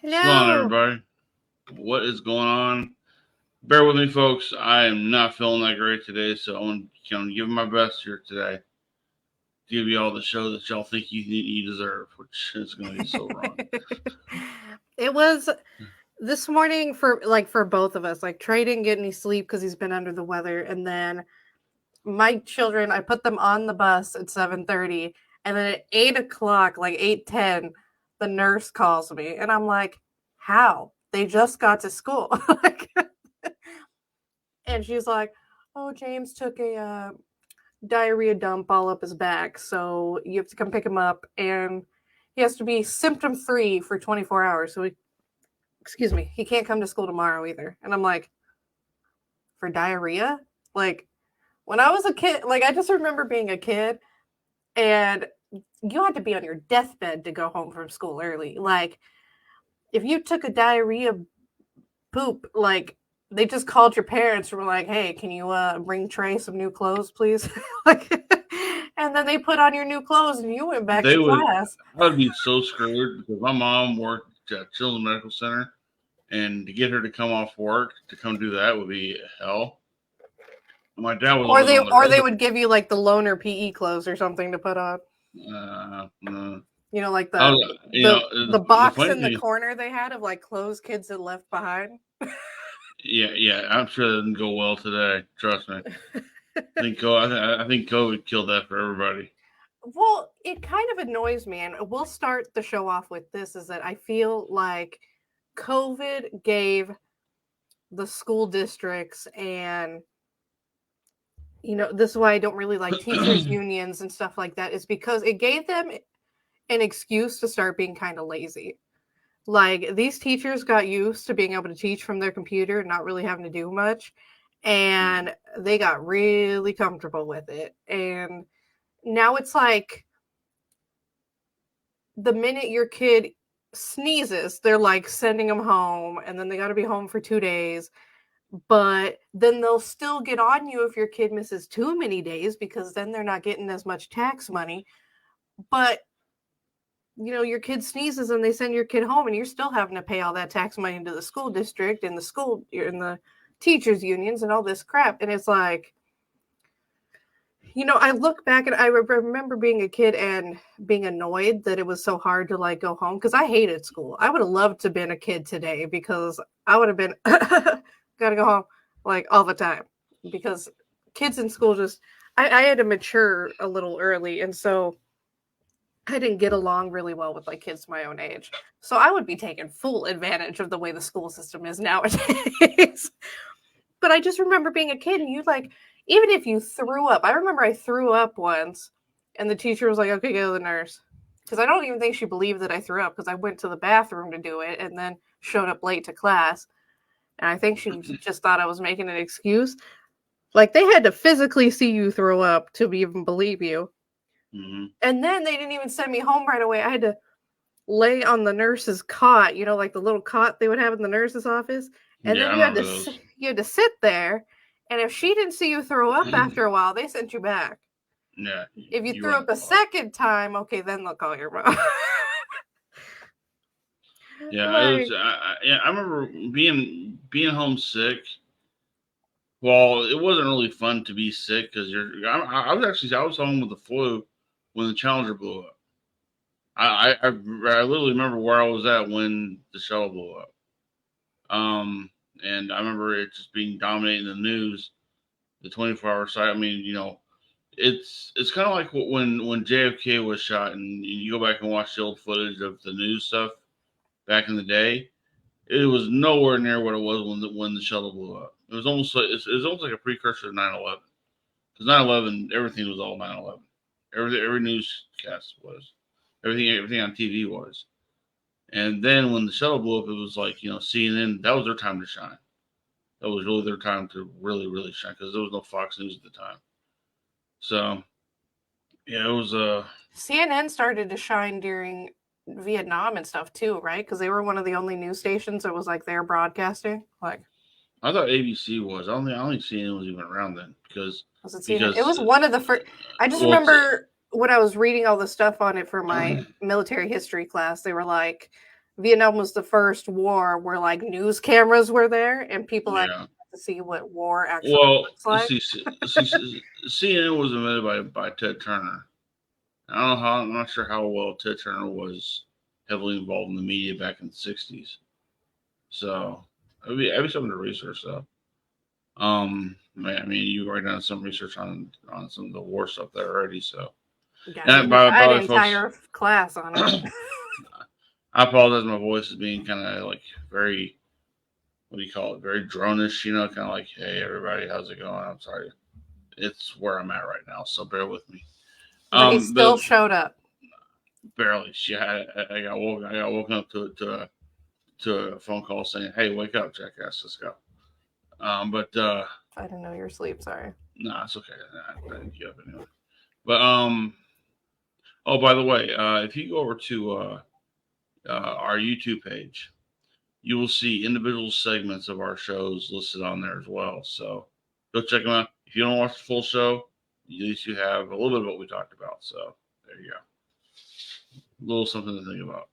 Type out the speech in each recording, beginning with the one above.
What's going on, everybody? What is going on? Bear with me, folks. I am not feeling that great today, so I'm going to give my best here today. Give you all the show that y'all think you deserve, which is going to be so wrong. It was this morning for both of us. Like Trey didn't get any sleep because he's been under the weather, and then my children, I put them on the bus at 7:30, and then at 8:00, like 8:10, the nurse calls me, and I'm like, "How? They just got to school." And she's like, "Oh, James took a diarrhea dump all up his back, so you have to come pick him up, and he has to be symptom free for 24 hours. So he can't come to school tomorrow either." And I'm like, "For diarrhea?" Like, when I was a kid, like I just remember being a kid, and you had to be on your deathbed to go home from school early. Like, if you took a diarrhea poop, like they just called your parents and were like, "Hey, can you bring Trey some new clothes, please?" And then they put on your new clothes and you went back to class. I would be so screwed because my mom worked at Children's Medical Center, and to get her to come off work to come do that would be hell. My dad was, or they would give you like the loaner PE clothes or something to put on. No. You know, like the box in the corner they had of like clothes kids had left behind. Yeah, I'm sure it didn't go well today. Trust me. I think COVID killed that for everybody. Well, it kind of annoys me, and we'll start the show off with this, is that I feel like COVID gave the school districts, and this is why I don't really like teachers unions and stuff like that, is because it gave them an excuse to start being kind of lazy. Like, these teachers got used to being able to teach from their computer and not really having to do much, and they got really comfortable with it. And now it's like the minute your kid sneezes, they're like sending them home, and then they got to be home for 2 days. But then they'll still get on you if your kid misses too many days, because then they're not getting as much tax money. But your kid sneezes and they send your kid home, and you're still having to pay all that tax money to the school district and the teachers unions and all this crap. And it's like, I look back and I remember being a kid and being annoyed that it was so hard to like go home, because I hated school. I would have loved to have been a kid today, because I would have been gotta go home like all the time, because kids in school I had to mature a little early, and so I didn't get along really well with like kids my own age. So I would be taking full advantage of the way the school system is nowadays. But I just remember being a kid, and you like, even if you threw up, I remember I threw up once, and the teacher was like, "Okay, go to the nurse." Because I don't even think she believed that I threw up, because I went to the bathroom to do it and then showed up late to class. And I think she just thought I was making an excuse. Like, they had to physically see you throw up to even believe you. Mm-hmm. And then they didn't even send me home right away. I had to lay on the nurse's cot, like the little cot they would have in the nurse's office. And then you had to sit there. And if she didn't see you throw up after a while, they sent you back. Yeah. If you threw up a second time, okay, then they'll call your mom. Yeah, I remember being homesick. Well, it wasn't really fun to be sick because I was home with the flu when the Challenger blew up. I literally remember where I was at when the shuttle blew up. And I remember it just being dominating the news, the 24-hour site. I mean, it's kind of like when JFK was shot, and you go back and watch the old footage of the news stuff back in the day. It was nowhere near what it was when the shuttle blew up. It was almost like a precursor to 9/11. Because 9/11, everything was all 9/11. Every newscast was. Everything on TV was. And then when the shuttle blew up, it was like, CNN, that was their time to shine. That was really their time to really, really shine, because there was no Fox News at the time. So, yeah, it was CNN started to shine during Vietnam and stuff too, right? Because they were one of the only news stations that was like there broadcasting. Like, I thought ABC was. I don't think CNN was even around then Was it CNN? It because was one of the first. I just well, remember when I was reading all the stuff on it for my military history class, they were like, Vietnam was the first war where like news cameras were there and people actually yeah. got to see what war actually Well, looks like. CNN was invented by Ted Turner. I don't know how. I'm not sure how well Ted Turner was heavily involved in the media back in the '60s. So it'd be something to research though. I mean, you already done some research on some of the war stuff there already. So, Yeah, and I by had the an way, folks, entire class on it. I apologize. My voice is being kind of like very, what do you call it? Very dronish. You know, kind of like, hey, everybody, how's it going? I'm sorry. It's where I'm at right now, so bear with me. But he But still showed up. barely. I got woken up to a phone call saying, "Hey, wake up, jackass, let's go." But I didn't know you were asleep. Sorry. nah, it's okay. I didn't get up anyway. But oh, by the way, if you go over to our YouTube page, you will see individual segments of our shows listed on there as well. So go check them out. If you don't watch the full show, at least you have a little bit of what we talked about. So there you go. A little something to think about.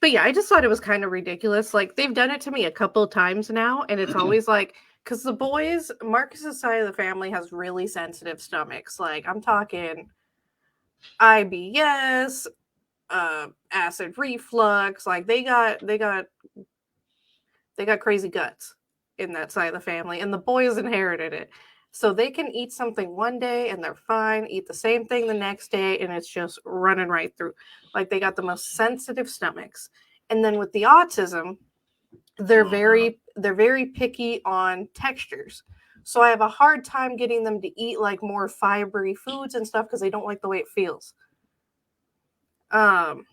But yeah, I just thought it was kind of ridiculous. Like they've done it to me a couple of times now, and it's always like because the boys, Marcus's side of the family has really sensitive stomachs. Like I'm talking IBS, acid reflux. Like they got crazy guts in that side of the family, and the boys inherited it. So they can eat something one day and they're fine, eat the same thing the next day, and it's just running right through. Like they got the most sensitive stomachs. And then with the autism, they're very picky on textures. So I have a hard time getting them to eat like more fibery foods and stuff because they don't like the way it feels. Um,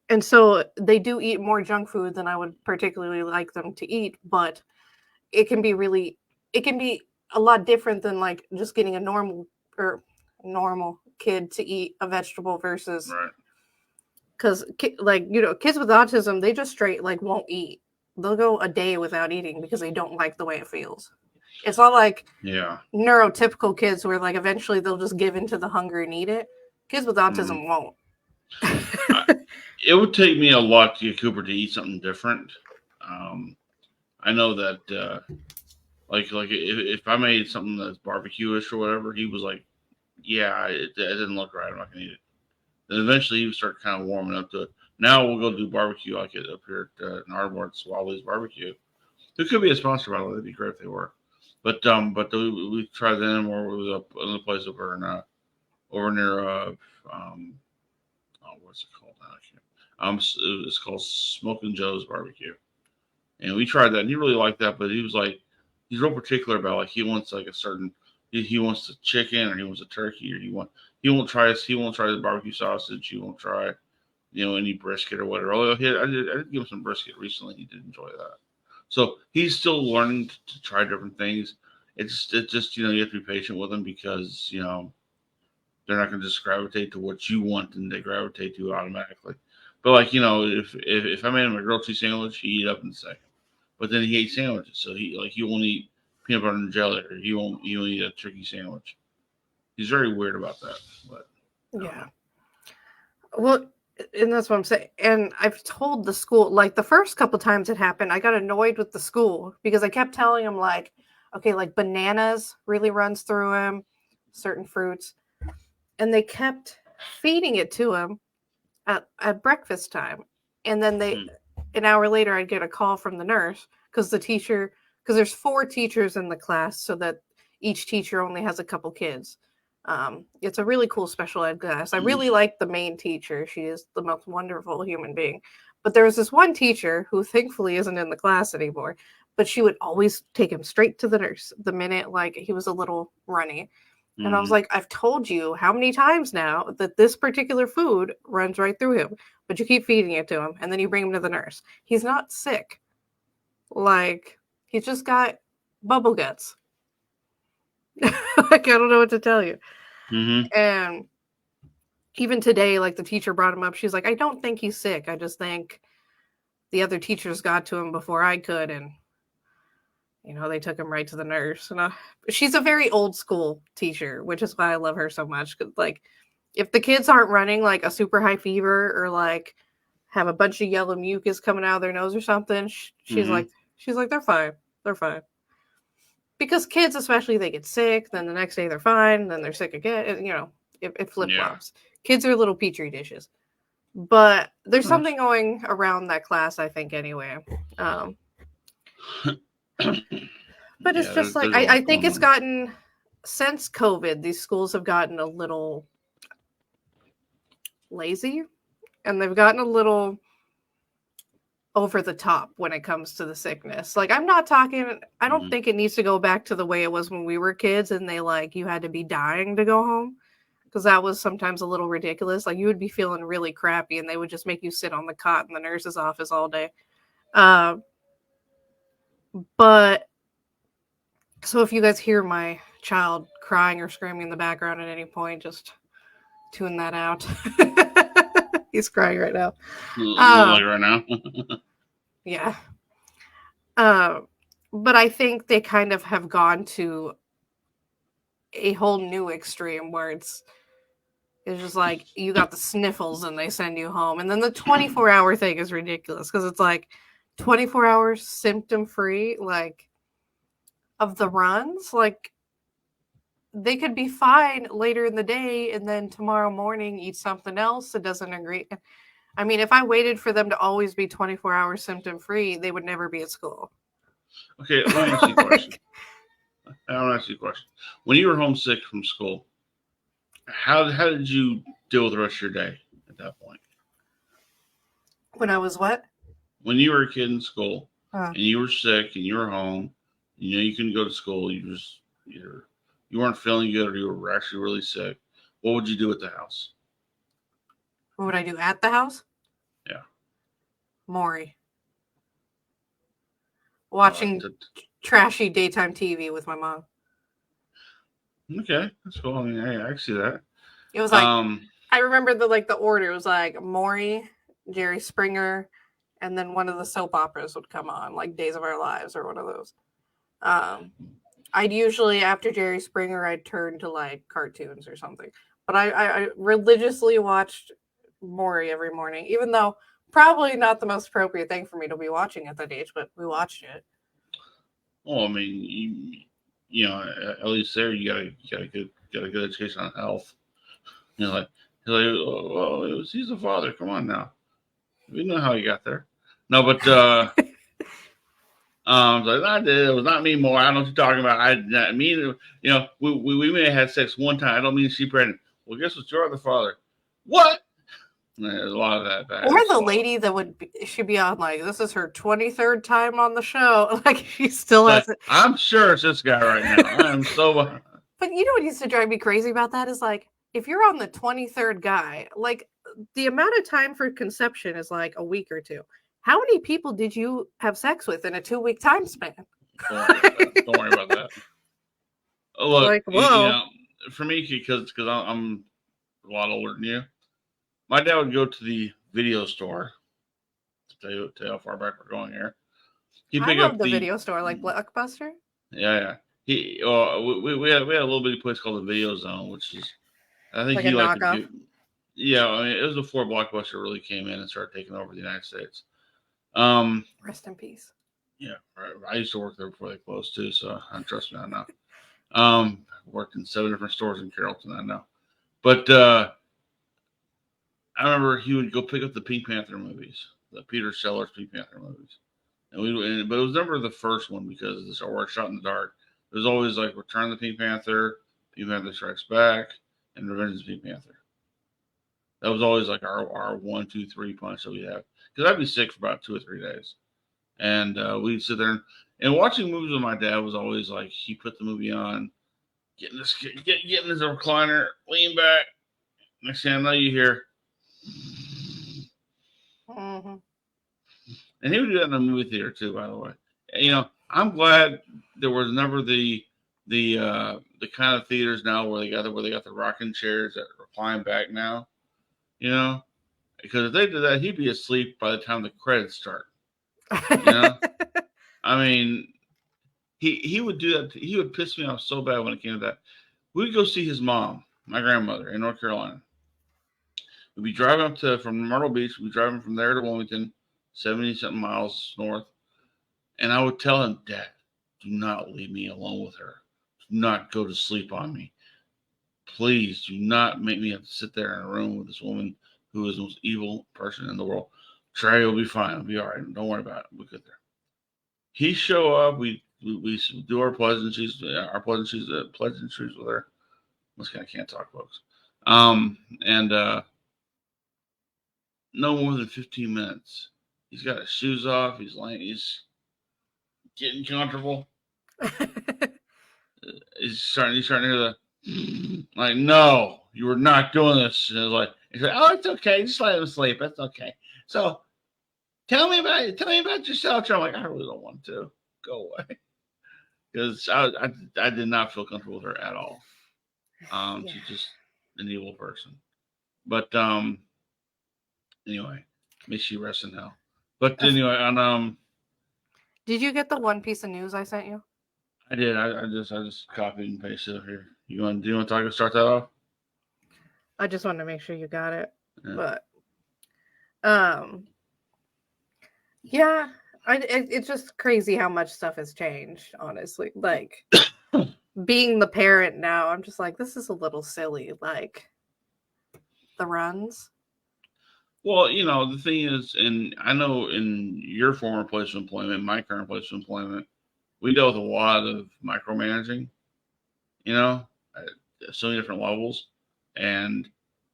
and so they do eat more junk food than I would particularly like them to eat, but it can be really it can be a lot different than like just getting a normal kid to eat a vegetable versus Right. because like kids with autism they just straight like won't eat. They'll go a day without eating because they don't like the way it feels. It's not like Yeah. neurotypical kids where like eventually they'll just give into the hunger and eat it. Kids with Mm. autism won't. It would take me a lot to get Cooper to eat something different. Um, I know that, like if I made something that's barbecue-ish or whatever, he was like, "Yeah, it didn't look right. I'm not gonna eat it." Then eventually he would start kind of warming up to it. Now we'll go do barbecue like it up here in Ardmore at Swallows Barbecue. It could be a sponsor, by the way. It'd be great if they were. We tried them, or it was up another place over near oh, what's it called? I can't. It's called Smoking Joe's Barbecue, and we tried that, and he really liked that. But he was like, he's real particular about like he wants like a certain, he wants the chicken or he wants a turkey or he won't try the barbecue sausage. He won't try any brisket or whatever. Although I did give him some brisket recently. He did enjoy that. So he's still learning to try different things. It's just you have to be patient with him because they're not going to just gravitate to what you want and they gravitate to automatically. But like if I made him a grilled cheese sandwich, he'd eat up in a second. But then he hates sandwiches, so he won't eat peanut butter and jelly, or he won't eat a turkey sandwich. He's very weird about that, but I don't Yeah. know. Well, and that's what I'm saying. And I've told the school, like the first couple times it happened, I got annoyed with the school because I kept telling them, like, okay, like bananas really runs through him, certain fruits. And they kept feeding it to him at breakfast time. And then Hmm. an hour later, I'd get a call from the nurse because there's 4 teachers in the class, so that each teacher only has a couple kids. It's a really cool special ed class. I really like the main teacher. She is the most wonderful human being. But there was this one teacher who thankfully isn't in the class anymore, but she would always take him straight to the nurse the minute like he was a little runny. And I was Hmm. like, I've told you how many times now that this particular food runs right through him, but you keep feeding it to him and then you bring him to the nurse. He's not sick. Like, he's just got bubble guts. Like, I don't know what to tell you. Hmm. And even today, like, the teacher brought him up. She's like, I don't think he's sick. I just think the other teachers got to him before I could. And They took him right to the nurse. And she's a very old school teacher, which is why I love her so much. 'Cause, like, if the kids aren't running like a super high fever or like have a bunch of yellow mucus coming out of their nose or something, Mm-hmm. she's like, they're fine. They're fine. Because kids, especially, they get sick, then the next day they're fine, then they're sick again. It flip Yeah. flops. Kids are little petri dishes. But there's Yes. something going around that class, I think, anyway. Um, but it's Yeah, just like, there's a lot I think going it's on. gotten, since COVID, these schools have gotten a little lazy and they've gotten a little over the top when it comes to the sickness. Like, I'm not talking, I don't Mm-hmm. think it needs to go back to the way it was when we were kids and you had to be dying to go home. Because that was sometimes a little ridiculous. Like, you would be feeling really crappy and they would just make you sit on the cot in the nurse's office all day. Uh, but so if you guys hear my child crying or screaming in the background at any point, just tune that out. He's crying right now. Like Um, right now. yeah. Um, but I think they kind of have gone to a whole new extreme where it's just like you got the sniffles and they send you home. And then the 24-hour thing is ridiculous because it's like 24 hours symptom free, like of the runs. Like they could be fine later in the day and then tomorrow morning eat something else that doesn't agree. I mean, if I waited for them to always be 24 hours symptom free, they would never be at school. Okay, let me ask you a question. I want to ask you a question. When you were homesick from school, how did you deal with the rest of your day at that point? When I was what? When you were a kid in school Uh, and you were sick and you were home, you couldn't go to school. You weren't feeling good or you were actually really sick. What would you do at the house? what would I do at the house? Yeah. Maury. Uh, Watching t- trashy daytime TV with my mom. okay, that's cool. I mean, hey, I can see that. It was like Um, I remember the order. It was like Maury, Jerry Springer, and then one of the soap operas would come on, like Days of Our Lives or one of those. Um, I'd usually after Jerry Springer, I'd turn to like cartoons or something. But I religiously watched Maury every morning, even though probably not the most appropriate thing for me to be watching at that age, but we watched it. well, I mean, at least there you got a good education on health. Oh, he's the father. Come on now, we know how he got there. No, but like I did. It was not me more. I don't know what you're talking about. I mean, we may have had sex one time. I don't mean she's pregnant. Well, guess what? You're the father. What? There's a lot of that. Or the lady that she'd be on like this is her 23rd time on the show. Like she still Like, has it. I'm sure it's this guy right now. I am so. But you know what used to drive me crazy about that is like if you're on the 23rd guy, like the amount of time for conception is like a week or two. How many people did you have sex with in a 2 week time span? Don't worry about that. Don't worry about that. Look, Like, whoa. for me, because I'm a lot older than you, my dad would go to the video store. Tell you how far back we're going here. He'd I pick love up the the video store, like Blockbuster. yeah. We had a little bitty place called the Video Zone, which is I think Like he a liked to knockoff. do. Yeah, I mean it was before Blockbuster really came in and started taking over the United States. Um, Rest in peace. yeah, I used to work there before they closed too, so trust me, I know. Worked in 7 different stores in Carrollton, I know. But I remember he would go pick up the Pink Panther movies, the Peter Sellers Pink Panther movies, but it was never the first one because this or Shot in the Dark. It was always like Return of the Pink Panther, Pink Panther Strikes Back, and Revenge of the Pink Panther. That was always like our 1, 2, 3 punch that we have because I'd be sick for about 2 or 3 days, and we'd sit there and watching movies with my dad was always like he put the movie on, get in his recliner, lean back. Next thing I know, you hear. Mm-hmm. And he would do that in the movie theater too, by the way. I'm glad there was never the kind of theaters now where they got the rocking chairs that recline back now. You know, because if they did that, he'd be asleep by the time the credits start. You know, I mean, he would do that. He would piss me off so bad when it came to that. We'd go see his mom, my grandmother, in North Carolina. We'd be driving up to from Myrtle Beach. We'd be driving from there to Wilmington, 70 something miles north. And I would tell him, Dad, do not leave me alone with her. Do not go to sleep on me. Please do not make me have to sit there in a room with this woman who is the most evil person in the world. Trey will be fine. I'll be all right. Don't worry about it. We'll get there. He show up. We do our pleasantries, pleasantries with her. I can't talk, folks. And no more than 15 minutes. He's got his shoes off. He's getting comfortable. He's starting to hear the like, no, you were not doing this. And he's like, oh, it's okay. Just let him sleep. That's okay. So tell me about yourself. I'm like, I really don't want to. Go away. Because I did not feel comfortable with her at all. Yeah. She's just an evil person. But anyway, may she rest in hell. But anyway, on did you get the one piece of news I sent you? I did. I just copied and pasted it here. Do you want to start that off? I just wanted to make sure you got it. Yeah. But yeah, it's just crazy how much stuff has changed, honestly. Like being the parent now, I'm just like, this is a little silly. Like the runs. Well, the thing is, and I know in your former place of employment, my current place of employment, we dealt with a lot of micromanaging, at so many different levels. And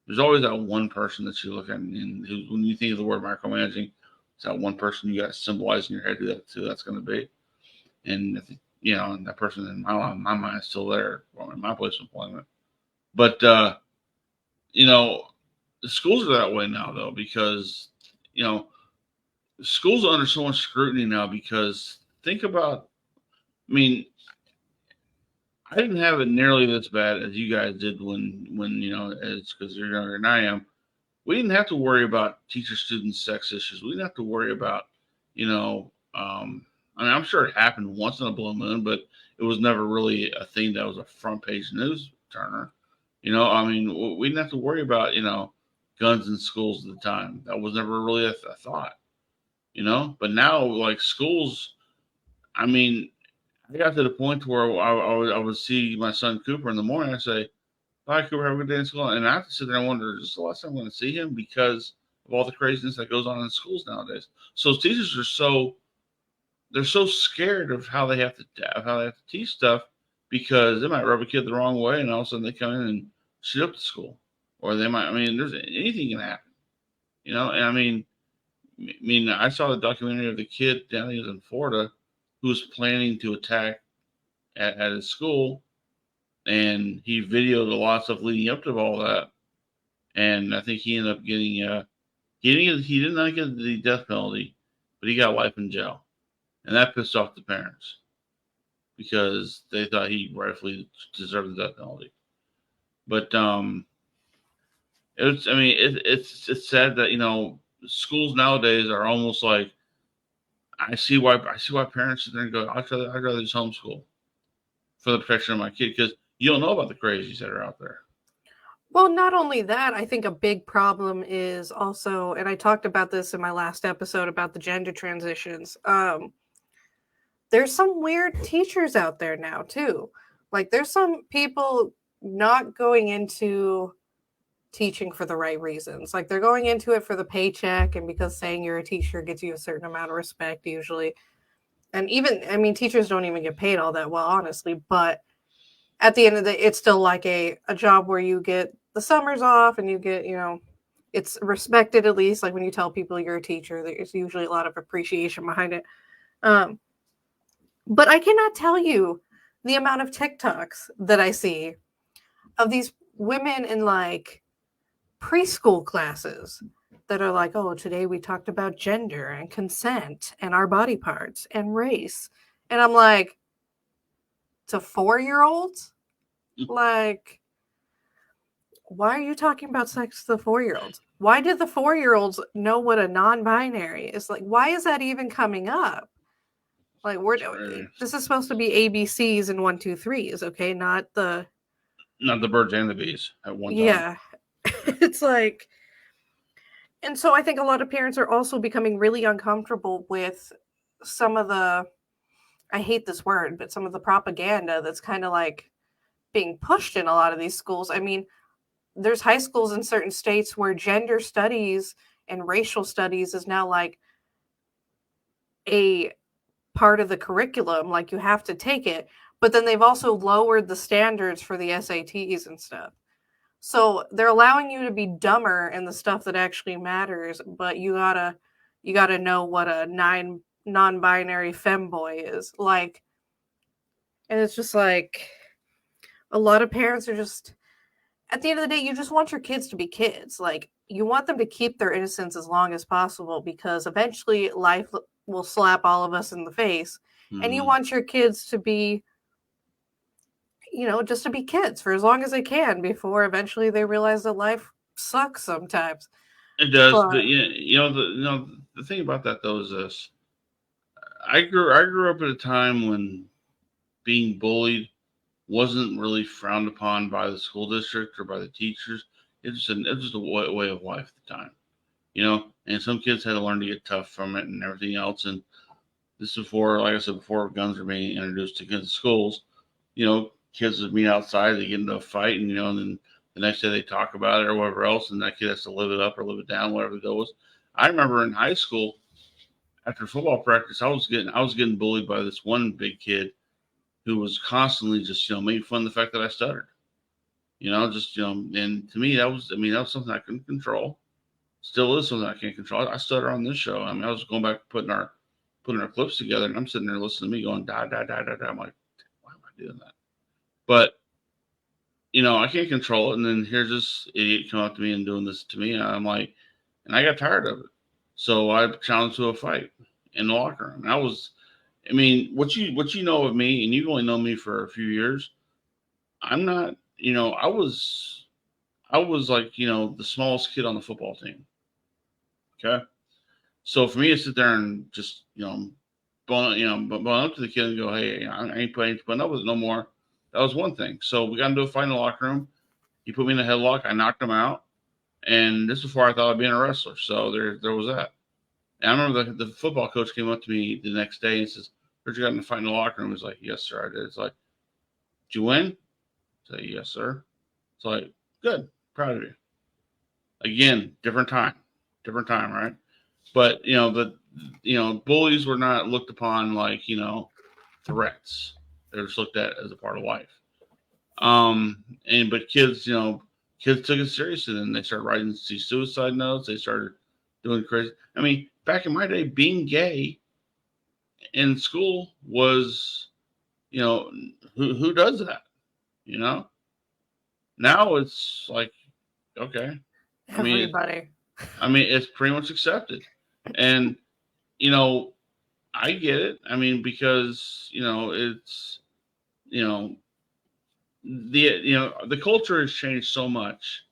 there's always that one person that you look at, and when you think of the word micromanaging, it's that one person you got to symbolize in your head who that's going to be. And, and that person in my mind is still there in my place of employment. But, the schools are that way now, though, because, schools are under so much scrutiny now because think about, I didn't have it nearly this bad as you guys did when it's because you're younger than I am. We didn't have to worry about teacher-student sex issues. We didn't have to worry about, I'm sure it happened once in a blue moon, but it was never really a thing that was a front-page news turner. We didn't have to worry about, guns in schools at the time. That was never really a thought, But now, like schools, I got to the point where I would see my son Cooper in the morning. I say, "Bye, Cooper. Have a good day in school." And I have to sit there and wonder, is this the last time I'm going to see him because of all the craziness that goes on in schools nowadays? So teachers are they're so scared of how they have to teach stuff because they might rub a kid the wrong way, and all of a sudden they come in and shoot up the school, or they might. There's anything can happen, And I saw the documentary of the kid down there in Florida who was planning to attack at his school, and he videoed a lot of stuff leading up to all that. And I think he ended up getting he did not get the death penalty, but he got life in jail, and that pissed off the parents because they thought he rightfully deserved the death penalty. But it's sad that schools nowadays are almost like. I see why parents sit there and go, I'd rather just homeschool for the protection of my kid because you don't know about the crazies that are out there. Well, not only that, I think a big problem is also, and I talked about this in my last episode about the gender transitions. There's some weird teachers out there now too. Like there's some people not going into teaching for the right reasons. Like they're going into it for the paycheck and because saying you're a teacher gets you a certain amount of respect usually. And even, teachers don't even get paid all that well, honestly, but at the end of the day, it's still like a job where you get the summers off and you get, it's respected at least. Like when you tell people you're a teacher, there's usually a lot of appreciation behind it. But I cannot tell you the amount of TikToks that I see of these women in like preschool classes that are like, oh, today we talked about gender and consent and our body parts and race. And I'm like, to 4-year-olds? Like, why are you talking about sex to the 4-year-olds? Why did the 4-year-olds know what a non-binary is? Like, why is that even coming up? Like Right. this is supposed to be ABCs and 1, 2, 3s, okay? Not the Not the birds and the bees at one time. yeah. It's like, and so I think a lot of parents are also becoming really uncomfortable with some of the, I hate this word, but some of the propaganda that's kind of like being pushed in a lot of these schools. I mean, there's high schools in certain states where gender studies and racial studies is now like a part of the curriculum, like you have to take it, but then they've also lowered the standards for the SATs and stuff. So they're allowing you to be dumber in the stuff that actually matters, but you gotta know what a non-binary femboy is like, and it's just like a lot of parents are just, at the end of the day, you just want your kids to be kids. Like you want them to keep their innocence as long as possible because eventually life will slap all of us in the face, and you Mm-hmm. want your kids to be, just to be kids for as long as they can before eventually they realize that life sucks sometimes. It does, But but the thing about that though is this: I grew up at a time when being bullied wasn't really frowned upon by the school district or by the teachers. It was just a way of life at the time, And some kids had to learn to get tough from it and everything else. And this is before, like I said before, guns were being introduced to kids in schools. Kids would meet outside, they get into a fight, and then the next day they talk about it or whatever else, and that kid has to live it up or live it down, whatever the deal was. I remember in high school after football practice, I was getting bullied by this one big kid who was constantly just making fun of the fact that I stuttered. And to me that was something I couldn't control. Still is something I can't control. I stutter on this show. I mean, I was going back putting our clips together, and I'm sitting there listening to me going da da da da da. I'm like, why am I doing that? But I can't control it. And then here's this idiot coming up to me and doing this to me, and I'm like, and I got tired of it. So I challenged to a fight in the locker room. And I mean, what you know of me, and you've only known me for a few years. I'm not, I was like, the smallest kid on the football team. Okay. So for me to sit there and just, bone up to the kid and go, hey, I ain't putting up with it no more. That was one thing. So we got into a fight in the locker room. He put me in a headlock. I knocked him out. And this was before I thought I'd be a wrestler. So there was that. And I remember the football coach came up to me the next day and says, heard you got in a fight in the locker room. He's like, yes, sir, I did. It's like, did you win? I say, yes, sir. It's like, good. Proud of you. Again, different time, right? But bullies were not looked upon like threats. They're just looked at as a part of life. But kids took it seriously. And they started writing these suicide notes. They started doing crazy. I mean, back in my day, being gay in school was, who does that? You know. Now it's like, okay. I mean, everybody. it's pretty much accepted, and you know, I get it. I mean, because it's you know the culture has changed so much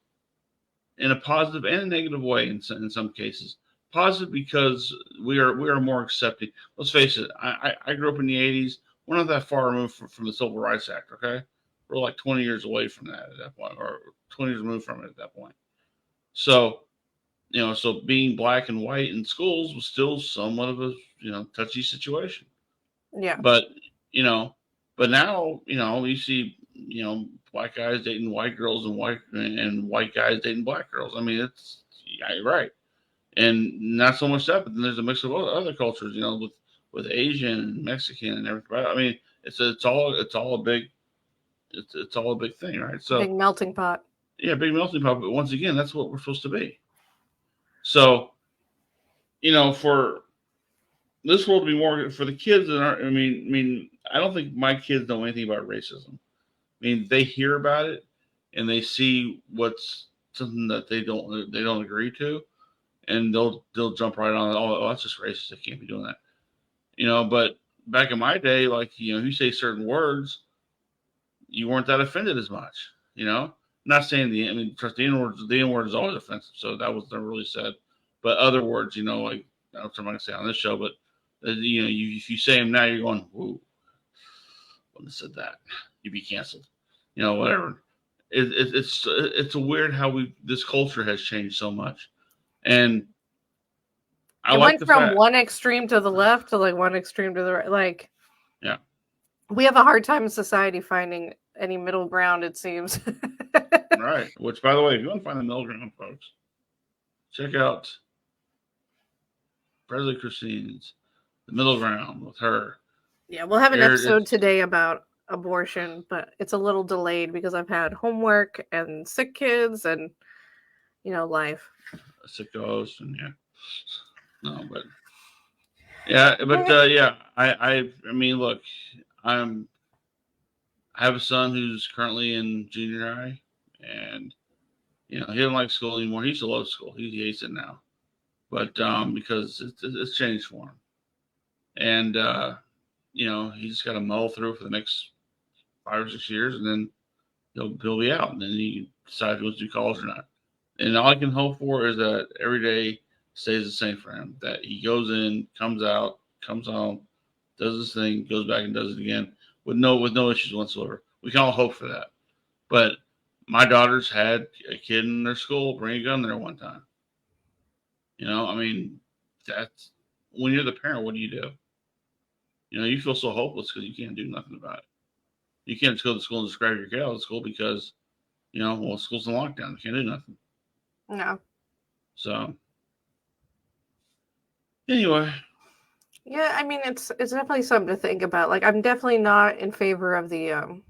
in a positive and a negative way in some cases. Positive because we are more accepting. Let's face it. I grew up in the '80s. We're not that far removed from the Civil Rights Act. Okay, we're like 20 years away from that at that point, or 20 years removed from it at that point. So so being black and white in schools was still somewhat of a touchy situation. Yeah. But you know, but now you see black guys dating white girls and white guys dating black girls. I mean, yeah, you're right, and not so much that, but then there's a mix of other cultures. With Asian and Mexican and everything. I mean, it's all a big it's all a big thing, right? Big So melting pot. yeah, big melting pot. But once again, that's what we're supposed to be. So for this world to be more for the kids that aren't. I mean, I don't think my kids know anything about racism. I mean, they hear about it and they see what's something that they don't agree to, and they'll jump right on it. Oh, that's just racist. They can't be doing that. But back in my day, like you say certain words, you weren't that offended as much. Not saying I mean, trust the N word is always offensive, so that was never really said. But other words, like I'm not gonna say on this show, but if you say them now, you're going, "Whoa, wouldn't have said that." You'd be canceled. Whatever. It's a weird how this culture has changed so much, and I It like went the from fact. one extreme to the left to like one extreme to the right. Like, Yeah. we have a hard time in society finding any middle ground, it seems. Right. Which, by the way, if you want to find the middle ground, folks, check out Presley Christine's The Middle Ground with her. Yeah, we'll have an There, episode it's today about abortion, but it's a little delayed because I've had homework and sick kids and, life. a sick ghost, and yeah, no, but yeah, I mean, look, I'm I have a son who's currently in junior high, and he doesn't like school anymore. He used to love school. He hates it now, but because it's changed for him, and he just got to muddle through for the next 5 or 6 years, and then he'll be out, and then he decides if he wants to do college or not. And all I can hope for is that every day stays the same for him. That he goes in, comes out, comes home, does his thing, goes back and does it again with no issues whatsoever. We can all hope for that. But my daughters had a kid in their school bring a gun there one time. I mean, that's when you're the parent. What do? You feel so hopeless because you can't do nothing about it. You can't just go to school and just grab your kid out of school because school's in lockdown. You can't do nothing. No. So anyway, Yeah, I mean it's definitely something to think about. Like, I'm definitely not in favor of the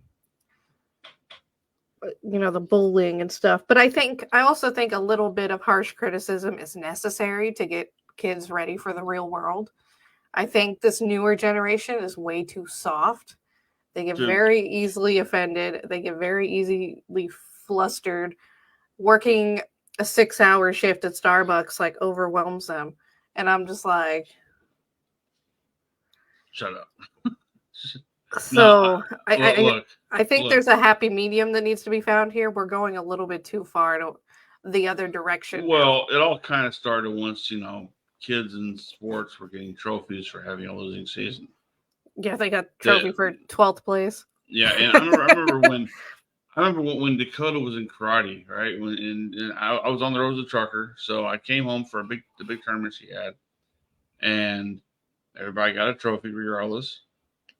the bullying and stuff, but I also think a little bit of harsh criticism is necessary to get kids ready for the real world. I think this newer generation is way too soft. They get dude, very easily offended. They get very easily flustered. Working a 6-hour shift at Starbucks like overwhelms them. And I'm just like, shut up. so Look, I think there's a happy medium that needs to be found here. We're going a little bit too far to the other direction. Well, it all kind of started once kids in sports were getting trophies for having a losing season. Yeah, they got trophy for 12th place. Yeah, and I remember when Dakota was in karate, right? And I was on the road as a trucker, so I came home for the big tournament she had, and everybody got a trophy regardless,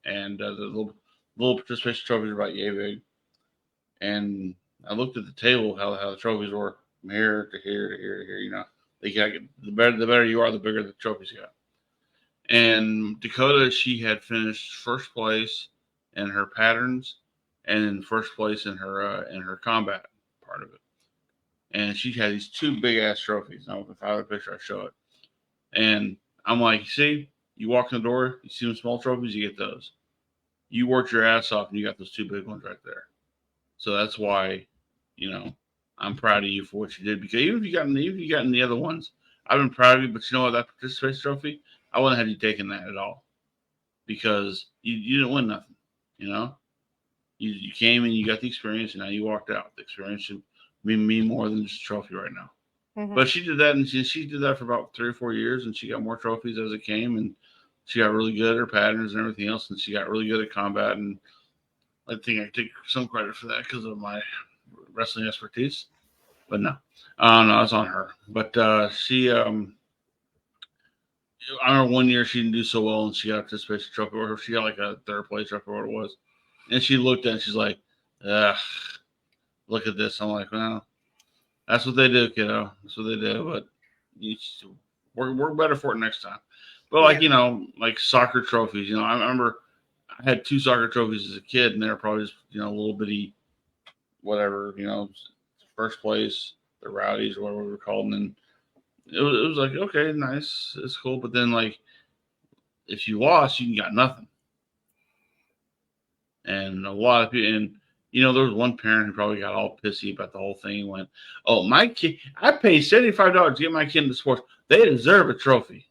and the little participation trophies are about yay big. And I looked at the table how the trophies were from here to here to here to here. They got the better you are, the bigger the trophies got. And Dakota, she had finished first place in her patterns and in first place in her combat part of it. And she had these two big ass trophies. Now, if I have a picture, I show it. And I'm like, see, you walk in the door, you see them small trophies, you get those. You worked your ass off, and you got those two big ones right there. So that's why, I'm proud of you for what you did. Because even if you got in the other ones, I've been proud of you. But you know what? That participation trophy, I wouldn't have you taken that at all, because you didn't win nothing. You came and you got the experience, and now you walked out. The experience should mean more than just a trophy right now. Mm-hmm. But she did that, and she did that for about 3 or 4 years, and she got more trophies as it came, and she got really good at her patterns and everything else, and she got really good at combat. And I think I take some credit for that because of my wrestling expertise. But no, it's on her. But she, I remember one year she didn't do so well, and she got a participation trophy, or she got like a third place trophy, or what it was. And she looked at it and she's like, ugh, look at this. I'm like, well, that's what they do, kiddo. That's what they do. But you work better for it next time. But like soccer trophies, I remember I had 2 soccer trophies as a kid, and they were probably just, a little bitty, whatever, first place, the rowdies, or whatever we were called. And then it was like, okay, nice, it's cool. But then, like, if you lost, you got nothing. And a lot of people, and there was one parent who probably got all pissy about the whole thing and went, "Oh, my kid, I paid $75 to get my kid into sports. They deserve a trophy."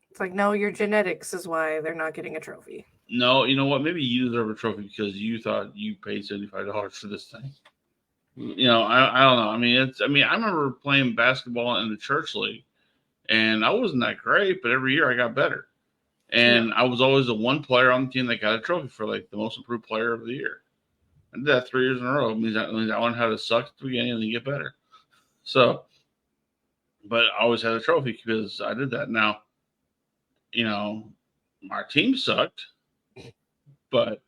It's like, no, your genetics is why they're not getting a trophy. No, you know what? Maybe you deserve a trophy because you thought you paid $75 for this thing. I don't know. I remember playing basketball in the church league, and I wasn't that great, but every year I got better. And I was always the one player on the team that got a trophy for like the most improved player of the year. I did that 3 years in a row. It means I learned how to suck at the beginning and then get better. So, but I always had a trophy because I did that. Now, our team sucked, but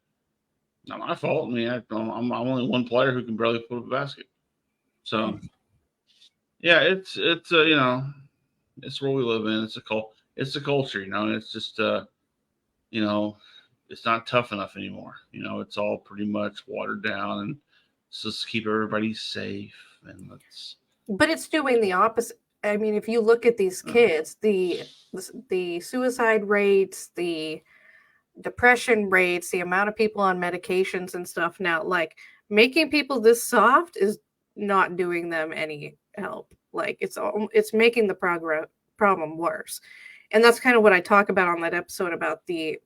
not my fault. I mean, I'm only one player who can barely put up a basket. So, yeah, it's it's where we live in. It's a culture. It's just it's not tough enough anymore. It's all pretty much watered down, and let's just keep everybody safe and let's. But it's doing the opposite. I mean, if you look at these kids, the suicide rates, the depression rates, the amount of people on medications and stuff now, like making people this soft is not doing them any help. Like it's making the problem worse. And that's kind of what I talk about on that episode about the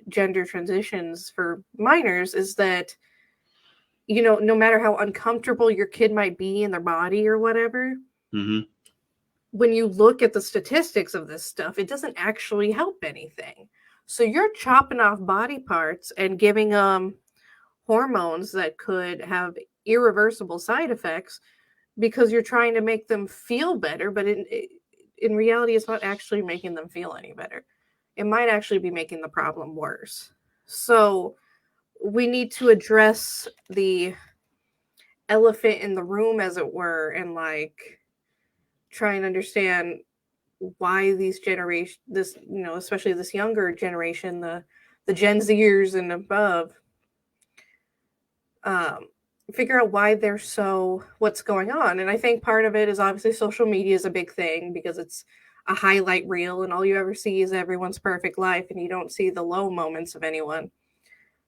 gender transitions for minors, is that no matter how uncomfortable your kid might be in their body or whatever, mm-hmm. when you look at the statistics of this stuff, it doesn't actually help anything. So you're chopping off body parts and giving them hormones that could have irreversible side effects because you're trying to make them feel better, but in reality, it's not actually making them feel any better. It might actually be making the problem worse. So we need to address the elephant in the room, as it were, and like try and understand why these generation, this especially this younger generation, the Gen Zers and above, figure out why they're what's going on. And I think part of it is obviously social media is a big thing because it's a highlight reel and all you ever see is everyone's perfect life and you don't see the low moments of anyone.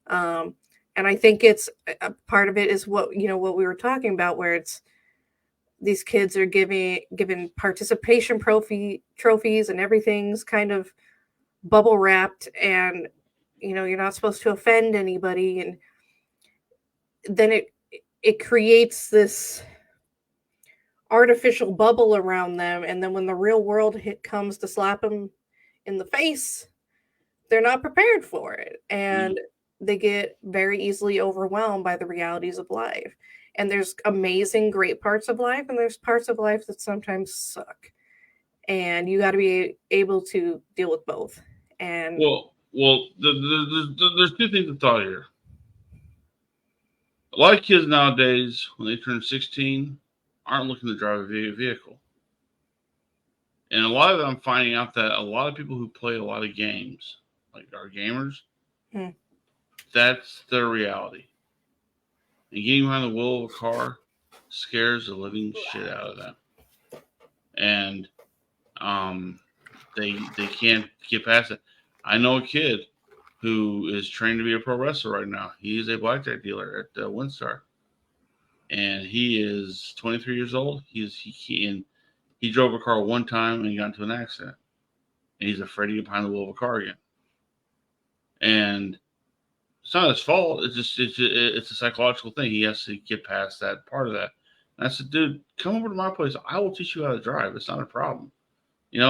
And I think it's a part of it is what we were talking about, where it's these kids are given participation trophies and everything's kind of bubble wrapped, and you're not supposed to offend anybody, and then it creates this artificial bubble around them, and then when the real world comes to slap them in the face, they're not prepared for it, and they get very easily overwhelmed by the realities of life. And there's amazing, great parts of life, and there's parts of life that sometimes suck. And you got to be able to deal with both. And there's two things to thought here. A lot of kids nowadays, when they turn 16, aren't looking to drive a vehicle. And a lot of them, I'm finding out that a lot of people who play a lot of games, like our gamers, that's their reality. And getting behind the wheel of a car scares the living shit out of them. And they can't get past it. I know a kid who is trained to be a pro wrestler right now. He's a blackjack dealer at WinStar. And he is 23 years old. He drove a car one time and he got into an accident. And he's afraid to get behind the wheel of a car again. And it's not his fault. It's a psychological thing. He has to get past that part of that. And I said, dude, come over to my place. I will teach you how to drive. It's not a problem. You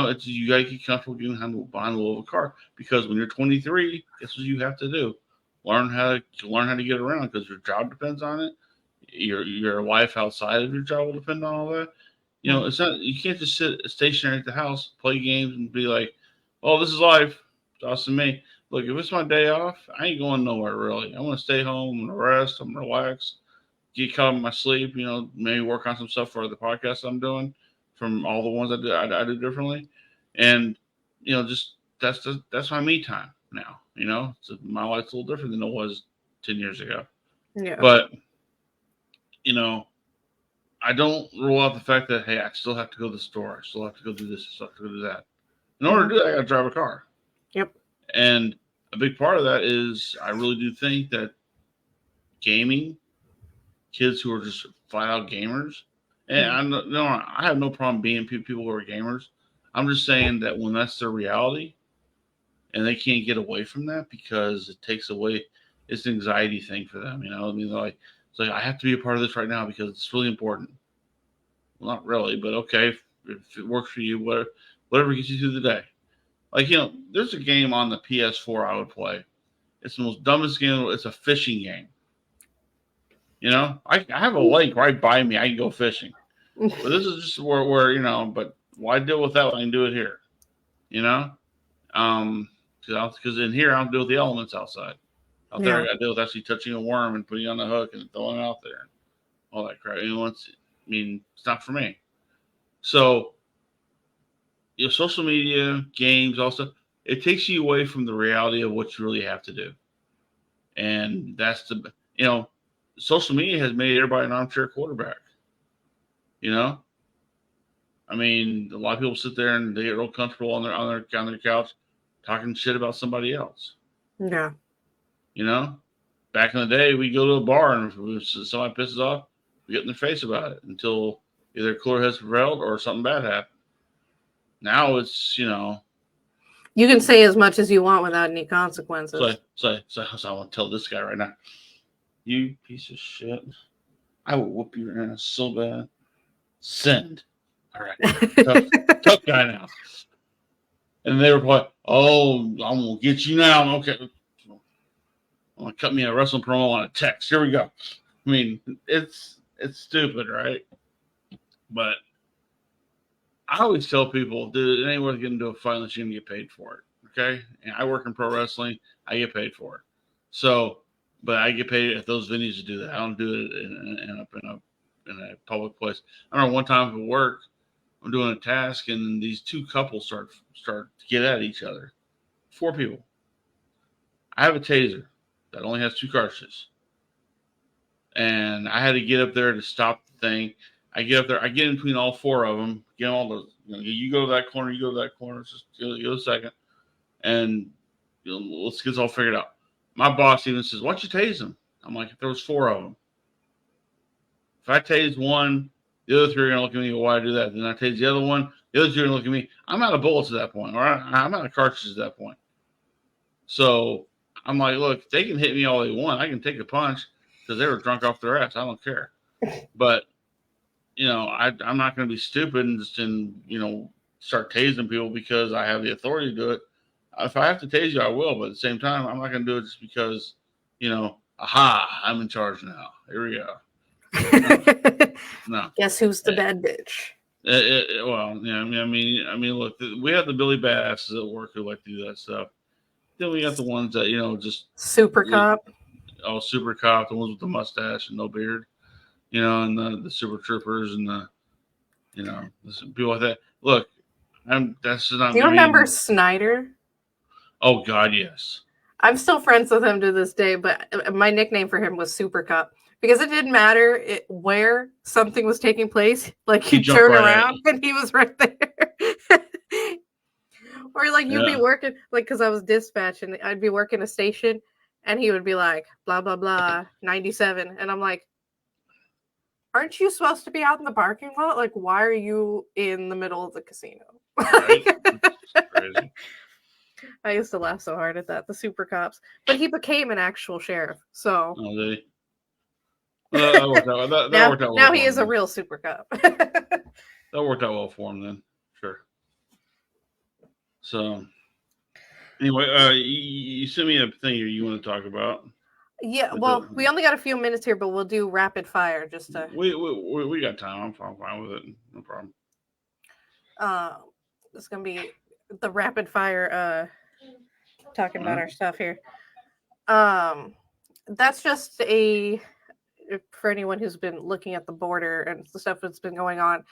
gotta get comfortable getting behind the wheel of a car, because when you're 23, guess what you have to do? Learn how to get around, because your job depends on it. Your life outside of your job will depend on all that. It's not, you can't just sit stationary at the house, play games, and be like, "Oh, this is life." It's awesome to me. Look, if it's my day off, I ain't going nowhere really. I'm gonna stay home, I'm gonna rest, I'm gonna relax, get caught up in my sleep. Maybe work on some stuff for the podcast I'm doing, from all the ones I do differently, and just that's my me time now. So my life's a little different than it was 10 years ago. Yeah. But I don't rule out the fact that, hey, I still have to go to the store. I still have to go do this. I still have to go do that. In order to do that, I got to drive a car. Yep. And a big part of that is I really do think that gaming, kids who are just flat out gamers, and I have no problem being people who are gamers. I'm just saying that when that's their reality and they can't get away from that because it takes away, it's an anxiety thing for them. It's like, I have to be a part of this right now because it's really important. Well, not really, but okay, if it works for you, whatever gets you through the day. Like, there's a game on the PS4 I would play. It's the most dumbest game. It's a fishing game. I have a lake right by me. I can go fishing. But this is just where but why deal with that when I can do it here? You know? Because in here, I don't deal with the elements outside. Out there, I got to deal with actually touching a worm and putting it on the hook and throwing it out there. All that crap. It's not for me. So, social media, games, also, it takes you away from the reality of what you really have to do. And that's social media has made everybody an armchair quarterback. A lot of people sit there and they get real comfortable on their couch talking shit about somebody else. Yeah. Back in the day, we go to a bar and if somebody pisses off, we get in their face about it until either cooler heads prevailed or something bad happened. Now it's, you can say as much as you want without any consequences. So I want to tell this guy right now, you piece of shit, I will whoop your ass so bad. Send. All right. Tough guy now. And they reply, oh, I'm going to get you now. Okay. I'm going to cut me a wrestling promo on a text. Here we go. It's stupid, right? But I always tell people, dude, it ain't worth getting into a fight unless you're going to get paid for it. Okay? And I work in pro wrestling. I get paid for it. So, but I get paid at those venues to do that. I don't do it in a public place. I remember one time at work, I'm doing a task, and these two couples start to get at each other. 4 people. I have a taser that only has 2 cartridges, and I had to get up there to stop the thing. I get up there, I get in between all 4 of them, get all the, you go to that corner, you go to that corner, just give it a second, and let's get this all figured out. My boss even says, "Why'd you tase them?" I'm like, "If there was 4 of them. If I tase one, the other 3 are going to look at me, why I do that? Then I tase the other one, the other 2 are going to look at me. I'm out of bullets at that point, or I'm out of cartridges at that point." So I'm like, look, they can hit me all they want. I can take a punch because they were drunk off their ass. I don't care. But, I'm not going to be stupid and just start tasing people because I have the authority to do it. If I have to tase you, I will. But at the same time, I'm not going to do it just because, aha, I'm in charge now. Here we go. No. Guess who's the bad bitch? Look, we have the Billy Badasses at work who like to do that stuff. Then we got the ones that, just super cop. Oh, super cop, the ones with the mustache and no beard, and the super troopers and the people like that. Look, that's not. Do you remember Snyder? Oh God, yes. I'm still friends with him to this day, but my nickname for him was Super Cop because it didn't matter where something was taking place. Like he'd turn around and he was right there. Or like you'd be working, like, because I was dispatching, I'd be working a station and he would be like, blah, blah, blah, 97. And I'm like, aren't you supposed to be out in the parking lot? Like, why are you in the middle of the casino? Right. Crazy. I used to laugh so hard at that, the super cops. But he became an actual sheriff, so. Oh, did he? That worked out. That worked out well. Now he is a real super cop. That worked out well for him then. Sure. So, anyway, you sent me a thing here you want to talk about. Yeah, well, we only got a few minutes here, but we'll do rapid fire just to. We got time. I'm fine with it. No problem. It's gonna be the rapid fire. Talking about our stuff here. That's just for anyone who's been looking at the border and the stuff that's been going on.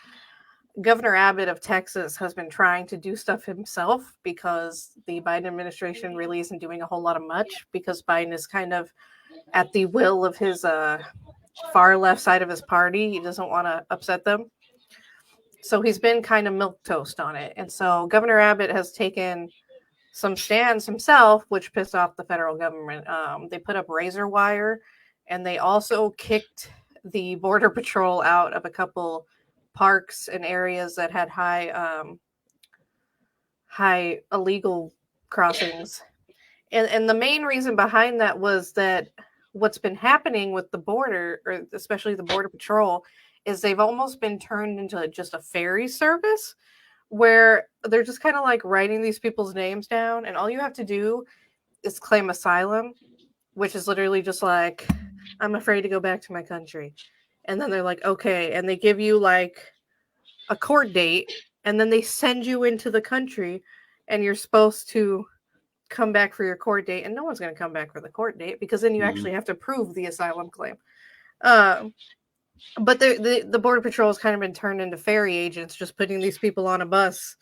Govenor Abbott of Texas has been trying to do stuff himself because the Biden administration really isn't doing a whole lot of much because Biden is kind of at the will of his far left side of his party. He doesn't want to upset them. So he's been kind of milquetoast on it. And so Govenor Abbott has taken some stands himself, which pissed off the federal government. They put up razor wire, and they also kicked the Border Patrol out of a couple parks and areas that had high illegal crossings. And the main reason behind that was that what's been happening with the border, or especially the Border Patrol, is they've almost been turned into just a ferry service where they're just kind of like writing these people's names down, and all you have to do is claim asylum, which is literally just like, I'm afraid to go back to my country. And then they're like, okay. And they give you like a court date, and then they send you into the country, and you're supposed to come back for your court date. And no one's going to come back for the court date because then you actually have to prove the asylum claim. But the Border Patrol has kind of been turned into ferry agents, just putting these people on a bus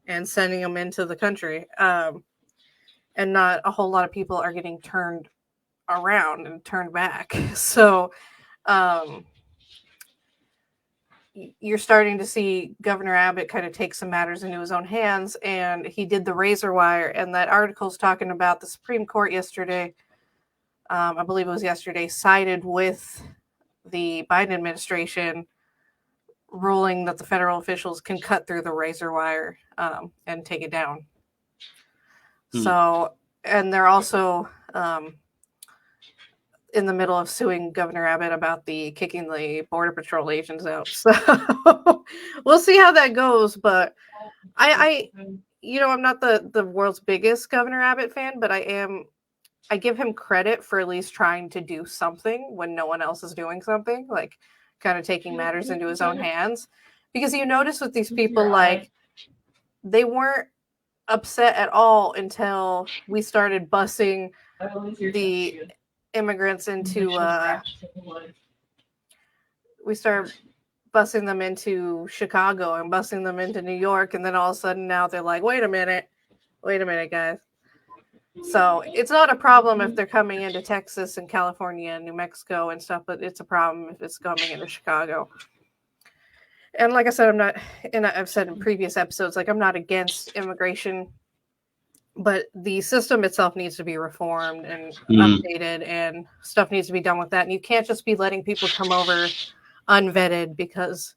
and sending them into the country. And not a whole lot of people are getting turned around and turned back. So you're starting to see Governor Abbott kind of take some matters into his own hands, and he did the razor wire. And that article's talking about the Supreme Court yesterday, I believe it was yesterday, sided with the Biden administration, ruling that the federal officials can cut through the razor wire and take it down. So, and they're also in the middle of suing Governor Abbott about the kicking the Border Patrol agents out. So we'll see how that goes. But I I'm not the world's biggest Governor Abbott fan, but I give him credit for at least trying to do something when no one else is doing something, like kind of taking matters into his own hands. Because you notice with these people, like, they weren't upset at all until we started busing the immigrants into we started busing them into Chicago and busing them into New York, and then all of a sudden now they're like, wait a minute guys. So it's not a problem if they're coming into Texas and California and New Mexico and stuff, but it's a problem if it's coming into Chicago. And like I said, I've said in previous episodes, like, I'm not against immigration, but the system itself needs to be reformed and updated, and stuff needs to be done with that. And you can't just be letting people come over unvetted, because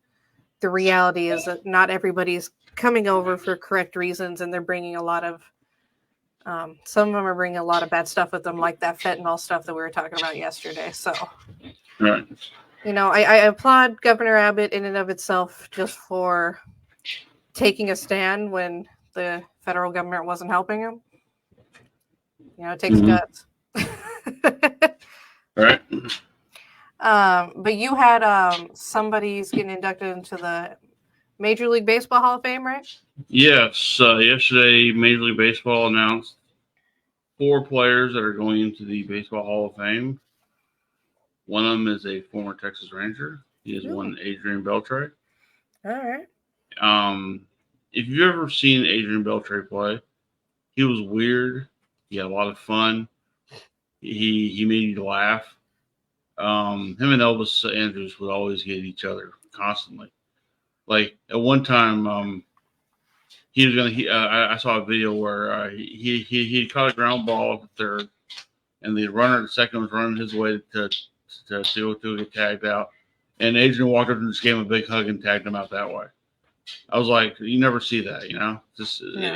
the reality is that not everybody's coming over for correct reasons, and they're bringing a lot of some of them are bringing a lot of bad stuff with them, like that fentanyl stuff that we were talking about yesterday. So, right. I applaud Governor Abbott in and of itself just for taking a stand when the federal government wasn't helping him. It takes guts. Right. But you had somebody's getting inducted into the Major League Baseball Hall of Fame, right? Yes. Yesterday, Major League Baseball announced 4 players that are going into the Baseball Hall of Fame. One of them is a former Texas Ranger. He is one Adrian Beltre. All right. If you've ever seen Adrian Beltre play, he was weird. He had a lot of fun. He made you laugh. Him and Elvis Andrus would always get each other constantly. Like, at one time, he was gonna. I saw a video where he caught a ground ball at third, and the runner at second was running his way to get tagged out, and Adrian walked up and just gave him a big hug and tagged him out that way. I was like, you never see that,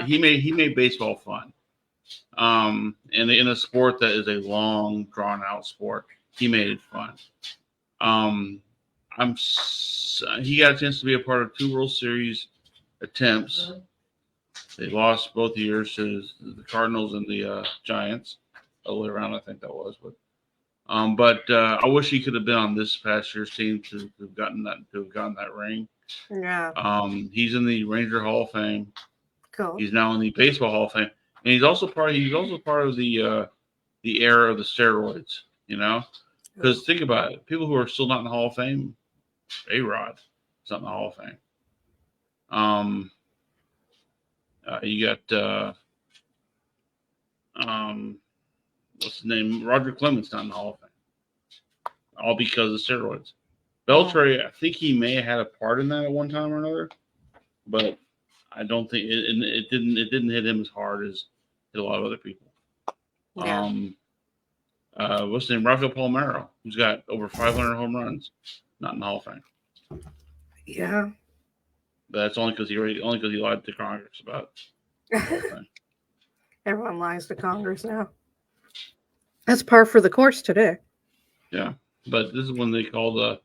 He made baseball fun. And in a sport that is a long, drawn out sport, he made it fun. He got a chance to be a part of 2 World Series attempts. They lost both years to the Cardinals and the Giants. All the way around, I think that was. But I wish he could have been on this past year's team to have gotten that ring. Yeah. He's in the Ranger Hall of Fame. Cool. He's now in the Baseball Hall of Fame, and he's also part of the era of the steroids. Because think about it, people who are still not in the Hall of Fame, A-Rod is not in the Hall of Fame. You got what's his name? Roger Clemens not in the Hall of Fame, all because of steroids. Beltre, I think he may have had a part in that at one time or another, but I don't think it didn't hit him as hard as hit a lot of other people. Yeah. What's his name? Rafael Palmeiro, who's got over 500 home runs, not in the Hall of Fame. Yeah. But that's only because he lied to Congress about the whole thing. Everyone lies to Congress now. That's par for the course today. Yeah, but this is when they call the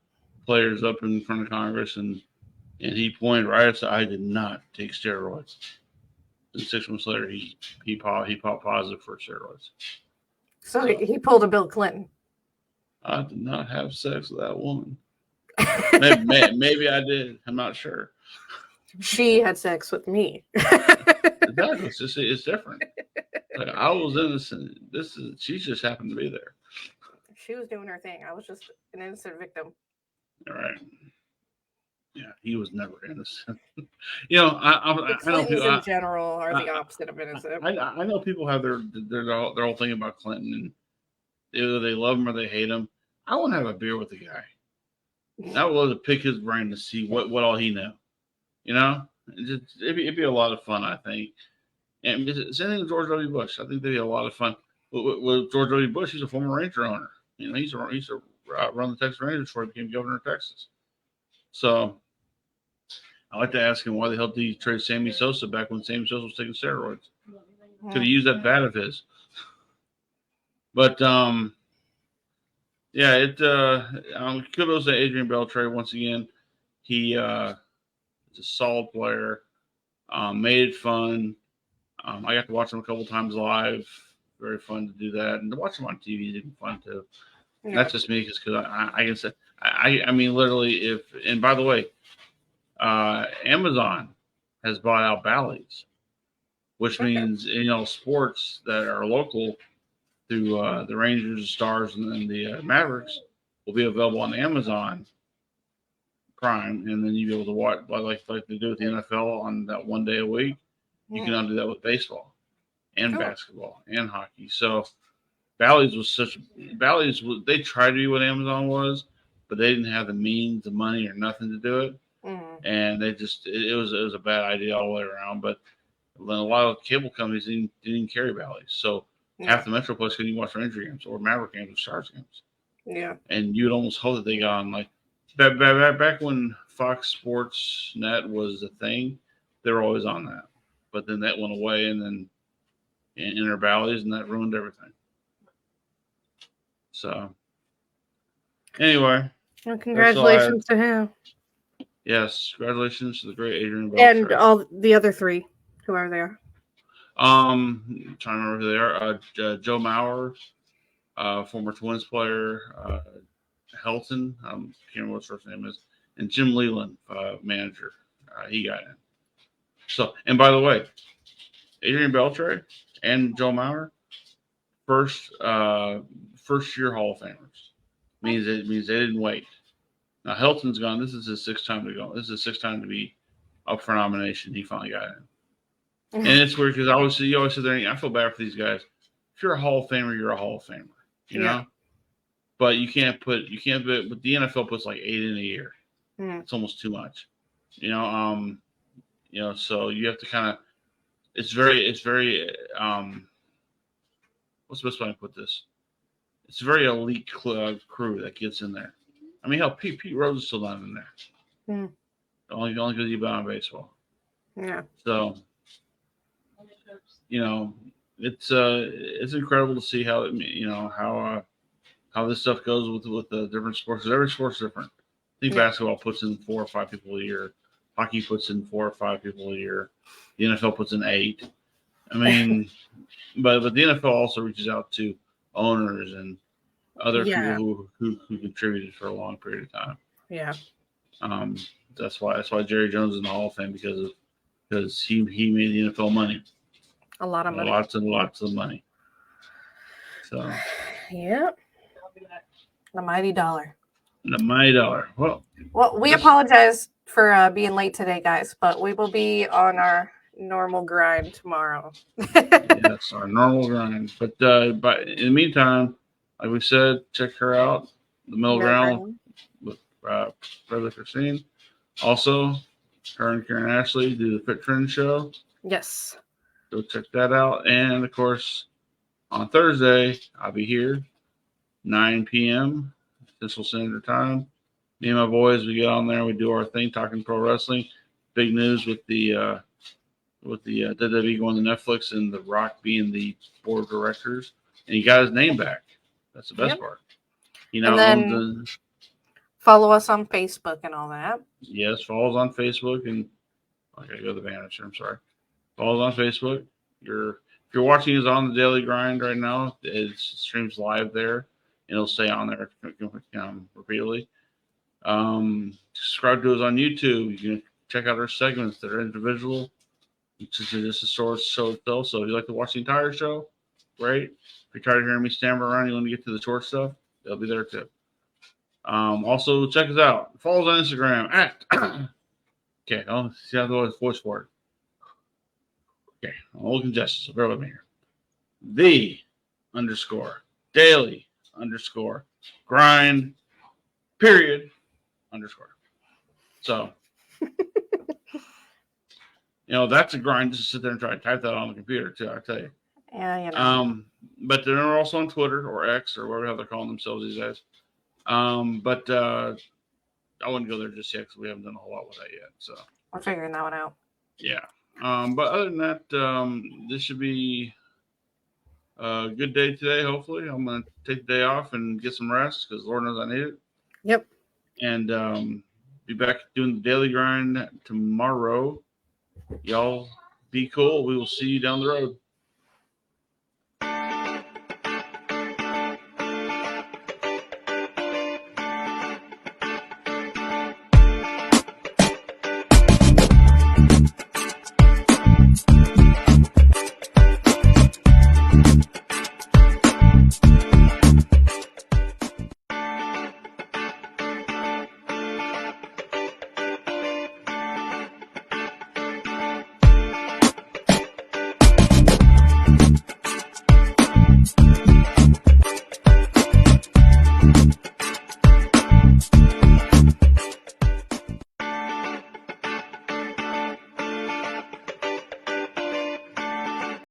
players up in front of Congress and And he pointed right at us. I did not take steroids. And 6 months later, he popped positive for steroids. So he pulled a Bill Clinton. I did not have sex with that woman. Maybe I did. I'm not sure. She had sex with me. Exactly. It's different. Like, I was innocent. She just happened to be there. She was doing her thing. I was just an innocent victim. All right. Yeah, he was never innocent. You know, I know people in general are the opposite of innocent. I know people have their whole thing about Clinton, and either they love him or they hate him. I want to have a beer with the guy. I would love to pick his brain to see what all he knew. You know, it'd be a lot of fun, I think. And same thing with George W. Bush. I think they'd be a lot of fun. With George W. Bush, he's a former Ranger owner. You know, he used to run the Texas Rangers before he became governor of Texas. So I like to ask him why the hell did he trade Sammy Sosa back when Sammy Sosa was taking steroids? Could he use that bat of his? But yeah, kudos to Adrian Beltre once again. He is a solid player. Made it fun. I got to watch him a couple times live. Very fun to do that, and to watch him on TV is even fun too. Yeah. That's just me, because I can say I mean literally and by the way, Amazon has bought out Bally's, which means sports that are local through the Rangers, the Stars, and the Mavericks will be available on Amazon Prime, and then you'll be able to watch like they do with the NFL on that one day a week. You can now do that with baseball and basketball and hockey. So Bally's they tried to be what Amazon was, but they didn't have the means, the money, or nothing to do it. Mm-hmm. And they just it was a bad idea all the way around. But then a lot of cable companies didn't carry Bally's, so half the Metroplex couldn't even watch Ranger games or Maverick games or Stars games. Yeah, and you'd almost hope that they got on like back when Fox Sports Net was a thing, they were always on that. But then that went away, and then Inter Bally's, and that ruined everything. So, anyway. Well, congratulations to him. Yes, congratulations to the great Adrian Beltre. And all the other three, whoever they are. I'm trying to remember who they are. Joe Mauer, former Twins player. Helton, I can't remember what his first name is. And Jim Leland, manager. He got in. So, and by the way, Adrian Beltre and Joe Mauer, first year Hall of Famers. Means they didn't wait. Now Helton's gone. This is his sixth time to go. This is his sixth time to be up for nomination. He finally got in. And it's weird because you always sit there and I feel bad for these guys. If you're a Hall of Famer, you're a Hall of Famer. You know? But but the NFL puts like 8 in a year. It's almost too much. So you have to kind of, it's very, what's the best way to put this? It's a very elite crew that gets in there. I mean, hell, Pete Rose is still not in there. Only because he's been on baseball. Yeah. So, it's incredible to see how how this stuff goes with the different sports. Because every sport's different. I think basketball puts in 4 or 5 people a year. Hockey puts in 4 or 5 people a year. The NFL puts in 8. I mean, but the NFL also reaches out to owners and other people who contributed for a long period of time. Yeah. That's why Jerry Jones is in the Hall of Fame, because he made the NFL money. A lot of money. Lots and lots of money. So. Yeah. The mighty dollar. The mighty dollar. Well, we apologize for being late today, guys, but we will be on our normal grind tomorrow. Yes, our normal grind. But in the meantime, like we said, check her out, The Middle Ground with Brother Christine. Also, her and Karen Ashley do the Fit Trend Show. Yes. Go check that out. And, of course, on Thursday, I'll be here, 9 p.m. Central Standard Time. Me and my boys, we get on there, we do our thing, talking pro wrestling. Big news with the WWE going to Netflix and The Rock being the board of directors. And he got his name back. That's the best part. Follow us on Facebook and all that. Yes, follow us on Facebook, and I gotta go to the manager. I'm sorry. Follow us on Facebook. If you're watching us on the Daily Grind right now, it streams live there, and it'll stay on there repeatedly. Subscribe to us on YouTube. You can check out our segments that are individual. It's just a source show itself. So if you like to watch the entire show, great. If you're tired of hearing me stammer around, you want to get to the short stuff, they'll be there too. Also, check us out. Follow us on Instagram at. Okay, I'll see how the voice for it. Okay, I'm a little congested, so bear with me here. The underscore daily underscore grind period underscore. So, that's a grind just to sit there and try to type that on the computer too. I tell you. Yeah, But they're also on Twitter or X or whatever they're calling themselves these days. But I wouldn't go there just yet because we haven't done a whole lot with that yet. So we're figuring that one out. Yeah. But other than that, this should be a good day today. Hopefully, I'm gonna take the day off and get some rest because Lord knows I need it. Yep. And be back doing the daily grind tomorrow. Y'all be cool. We will see you down the road.